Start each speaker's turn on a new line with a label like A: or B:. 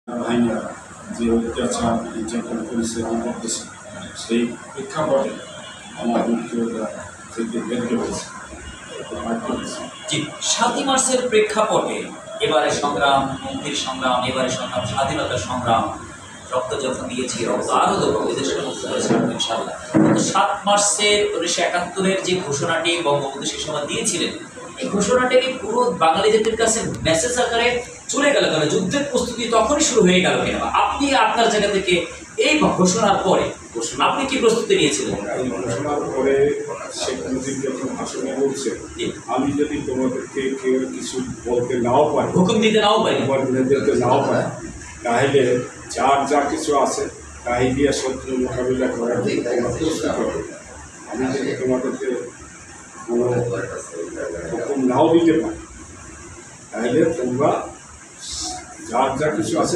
A: বাহিনীরা যে অত্যাচার নির্যাতন পরিচালনা করতেছে সেই প্রেক্ষাপটে আমার মুক্তিযোদ্ধা থেকে বের হয়েছে।
B: জি, 7ই মার্চের প্রেক্ষাপটে এবারে সংগ্রাম, মুক্তির সংগ্রাম, এবারে সংগ্রাম, স্বাধীনতার সংগ্রাম, রক্ত যখন দিয়েছি রক্ত আরও দেবো, এদেশটা মুক্ত হয়েছিল ইনশাআল্লাহ। কিন্তু 7 মার্চের 1971-এর যে ঘোষণাটি বঙ্গবন্ধু সে সময় দিয়েছিলেন, এই ঘোষণাটি পুরো বাঙালিদের কাছে মেসেজ আকারে চলে গেল কেন? যুদ্ধের প্রস্তুতি তখনই শুরু হয়ে গেল কেন? আপনি আপনার জায়গা থেকে এই ঘোষণার পরে আপনি কি প্রস্তুতি নিয়েছিলেন?
A: ঘোষণার পরে শেখ মুজিব যখন ভাষণে বলছে, আমি যদি তোমাদেরকে কেউ কিছু বলতে নাও পারি,
B: হুকুম দিতে নাও পারি,
A: দিতে নাও পারি, তাহলে যার যা কিছু আছে তাই দিয়ে শত্রু মোকাবিলা করার জন্য প্রস্তুত হবে। আমি যদি তোমাদেরকে কোনো হুকুম নাও দিতে পারি, তাহলে তোমরা যার যা কিছু আছে